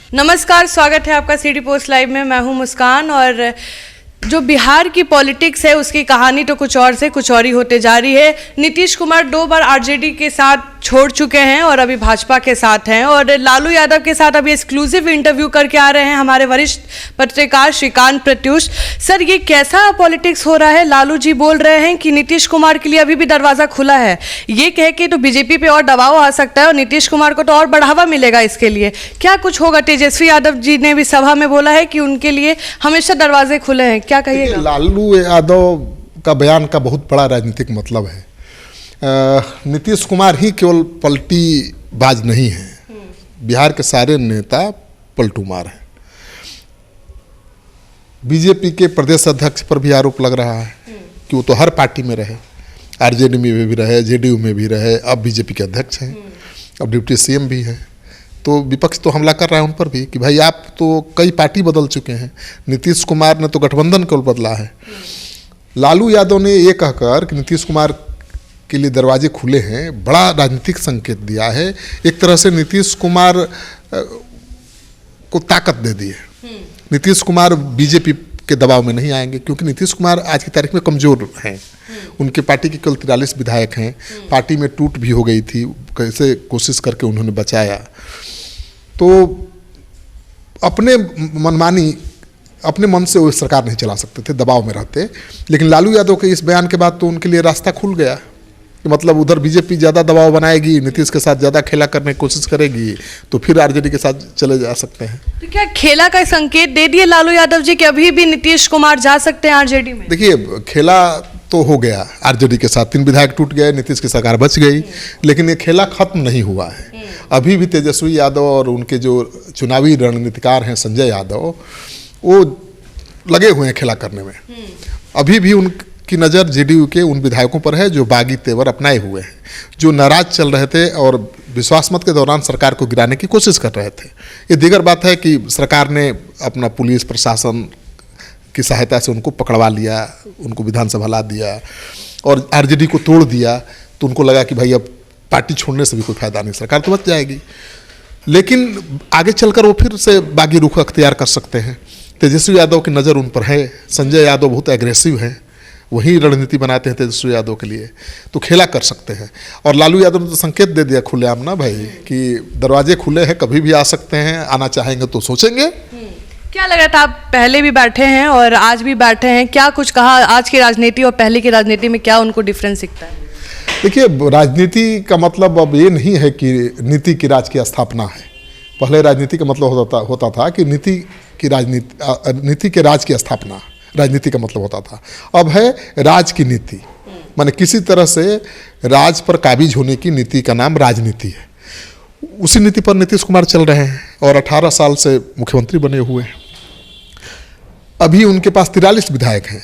नमस्कार, स्वागत है आपका सिटी पोस्ट लाइव में। मैं हूं मुस्कान। और जो बिहार की पॉलिटिक्स है उसकी कहानी तो कुछ और से कुछ और ही होते जा रही है। नीतीश कुमार 2 बार आरजेडी के साथ छोड़ चुके हैं और अभी भाजपा के साथ हैं। और लालू यादव के साथ अभी एक्सक्लूसिव इंटरव्यू करके आ रहे हैं हमारे वरिष्ठ पत्रकार श्रीकांत प्रत्युष। सर, ये कैसा पॉलिटिक्स हो रहा है? लालू जी बोल रहे हैं कि नीतीश कुमार के लिए अभी भी दरवाज़ा खुला है। ये कह के तो बीजेपी पे और दबाव आ सकता है और नीतीश कुमार को तो और बढ़ावा मिलेगा इसके लिए। क्या कुछ होगा? तेजस्वी यादव जी ने भी सभा में बोला है कि उनके लिए हमेशा दरवाजे खुले हैं। क्या कहिएगा? लालू यादव का बयान का बहुत बड़ा राजनीतिक मतलब है। नीतीश कुमार ही केवल पलटीबाज नहीं है, बिहार के सारे नेता पलटूमार हैं। बीजेपी के प्रदेश अध्यक्ष पर भी आरोप लग रहा है कि वो तो हर पार्टी में रहे, आरजेडी में भी रहे, जेडीयू में भी रहे, अब बीजेपी के अध्यक्ष हैं, अब डिप्टी सीएम भी हैं। तो विपक्ष तो हमला कर रहा है उन पर भी कि भाई आप तो कई पार्टी बदल चुके हैं, नीतीश कुमार ने तो गठबंधन केवल बदला है। लालू यादव ने ये कहकर कि नीतीश कुमार के लिए दरवाजे खुले हैं, बड़ा राजनीतिक संकेत दिया है। एक तरह से नीतीश कुमार को ताकत दे दी है। नीतीश कुमार बीजेपी के दबाव में नहीं आएंगे क्योंकि नीतीश कुमार आज की तारीख में कमज़ोर हैं। उनके पार्टी के केवल 43 विधायक हैं। पार्टी में टूट भी हो गई थी, कैसे कोशिश करके उन्होंने बचाया। तो अपने मनमानी, अपने मन से वो सरकार नहीं चला सकते थे, दबाव में रहते। लेकिन लालू यादव के इस बयान के बाद तो उनके लिए रास्ता खुल गया कि मतलब उधर बीजेपी ज़्यादा दबाव बनाएगी, नीतीश के साथ ज़्यादा खेला करने की कोशिश करेगी, तो फिर आरजेडी के साथ चले जा सकते हैं। तो क्या खेला का संकेत दे दिए लालू यादव जी कि अभी भी नीतीश कुमार जा सकते हैं आरजेडी में? देखिए, खेला तो हो गया आरजेडी के साथ, 3 विधायक टूट गए, नीतीश की सरकार बच गई, लेकिन ये खेला खत्म नहीं हुआ है। अभी भी तेजस्वी यादव और उनके जो चुनावी रणनीतिकार हैं संजय यादव, वो लगे हुए हैं खेला करने में। अभी भी उनकी नज़र जेडीयू के उन विधायकों पर है जो बागी तेवर अपनाए हुए हैं, जो नाराज चल रहे थे और विश्वास मत के दौरान सरकार को गिराने की कोशिश कर रहे थे। ये दीगर बात है कि सरकार ने अपना पुलिस प्रशासन की सहायता से उनको पकड़वा लिया, उनको विधानसभा ला दिया और आरजेडी को तोड़ दिया। तो उनको लगा कि भाई अब पार्टी छोड़ने से भी कोई फायदा नहीं, सरकार तो बच जाएगी। लेकिन आगे चलकर वो फिर से बागी रुख अख्तियार कर सकते हैं। तेजस्वी यादव की नज़र उन पर है। संजय यादव बहुत एग्रेसिव हैं, वही रणनीति बनाते हैं तेजस्वी यादव के लिए, तो खेला कर सकते हैं। और लालू यादव ने तो संकेत दे दिया खुलेआम ना भाई कि दरवाजे खुले हैं, कभी भी आ सकते हैं, आना चाहेंगे तो सोचेंगे। क्या लग रहा था? आप पहले भी बैठे हैं और आज भी बैठे हैं, क्या कुछ कहा आज की राजनीति और पहले की राजनीति में? क्या उनको डिफरेंस दिखता है? देखिए, राजनीति का मतलब अब ये नहीं है कि नीति की राज की स्थापना है। पहले राजनीति का मतलब होता था कि नीति के राज की स्थापना राजनीति का मतलब होता था। अब है राज की नीति, माने किसी तरह से राज पर काबिज होने की नीति का नाम राजनीति है। उसी नीति पर नीतीश कुमार चल रहे हैं और 18 साल से मुख्यमंत्री बने हुए हैं। अभी उनके पास 43 विधायक हैं।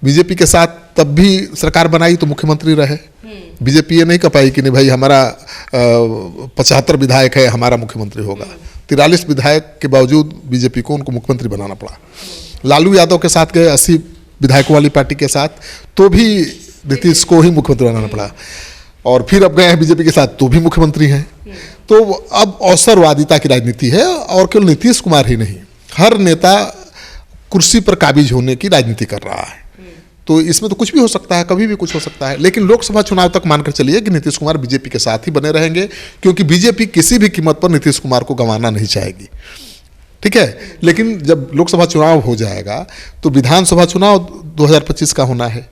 बीजेपी के साथ तब भी सरकार बनाई तो मुख्यमंत्री रहे। बीजेपी ये नहीं कह पाई कि नहीं भाई हमारा 75 विधायक है, हमारा मुख्यमंत्री होगा। 43 विधायक के बावजूद बीजेपी को उनको मुख्यमंत्री बनाना पड़ा। लालू यादव के साथ गए 80 विधायकों वाली पार्टी के साथ, तो भी नीतीश को ही मुख्यमंत्री बनाना पड़ा। और फिर अब गए हैं बीजेपी के साथ, तो भी मुख्यमंत्री हैं। तो अब अवसरवादिता की राजनीति है और केवल नीतीश कुमार ही नहीं, हर नेता कुर्सी पर काबिज होने की राजनीति कर रहा है। तो इसमें तो कुछ भी हो सकता है, कभी भी कुछ हो सकता है। लेकिन लोकसभा चुनाव तक मानकर चलिए कि नीतीश कुमार बीजेपी के साथ ही बने रहेंगे, क्योंकि बीजेपी किसी भी कीमत पर नीतीश कुमार को गंवाना नहीं चाहेगी। ठीक है, लेकिन जब लोकसभा चुनाव हो जाएगा तो विधानसभा चुनाव 2025 का होना है,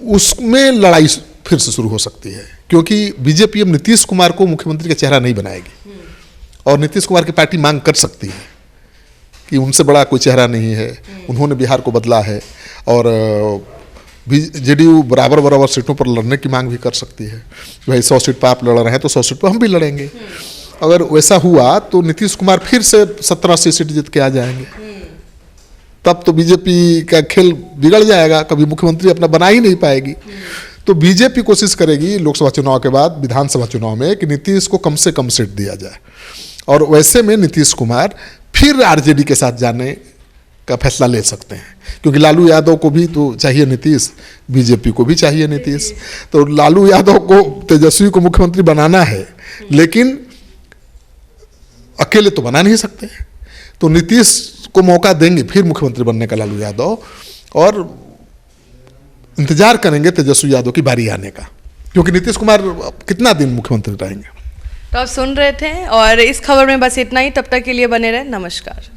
उसमें लड़ाई फिर से शुरू हो सकती है, क्योंकि बीजेपी अब नीतीश कुमार को मुख्यमंत्री का चेहरा नहीं बनाएगी। और नीतीश कुमार की पार्टी मांग कर सकती है कि उनसे बड़ा कोई चेहरा नहीं है, उन्होंने बिहार को बदला है। और जेडीयू बराबर सीटों पर लड़ने की मांग भी कर सकती है। भाई 100 सीट पर आप लड़ रहे हैं तो 100 सीट पर हम भी लड़ेंगे। अगर वैसा हुआ तो नीतीश कुमार फिर से 70-80 सीट जीत के आ जाएंगे। तब तो बीजेपी का खेल बिगड़ जाएगा, कभी मुख्यमंत्री अपना बना ही नहीं पाएगी। तो बीजेपी कोशिश करेगी लोकसभा चुनाव के बाद विधानसभा चुनाव में कि नीतीश को कम से कम सीट दिया जाए। और वैसे में नीतीश कुमार फिर आरजेडी के साथ जाने का फैसला ले सकते हैं, क्योंकि लालू यादव को भी तो चाहिए नीतीश, बीजेपी को भी चाहिए नीतीश। तो लालू यादव को, तेजस्वी को मुख्यमंत्री बनाना है, लेकिन अकेले तो बना नहीं सकते। तो नीतीश को मौका देंगे फिर मुख्यमंत्री बनने का लालू यादव, और इंतजार करेंगे तेजस्वी यादव की बारी आने का, क्योंकि नीतीश कुमार कितना दिन मुख्यमंत्री रहेंगे। तो आप सुन रहे थे, और इस खबर में बस इतना ही। तब तक के लिए बने रहे। नमस्कार।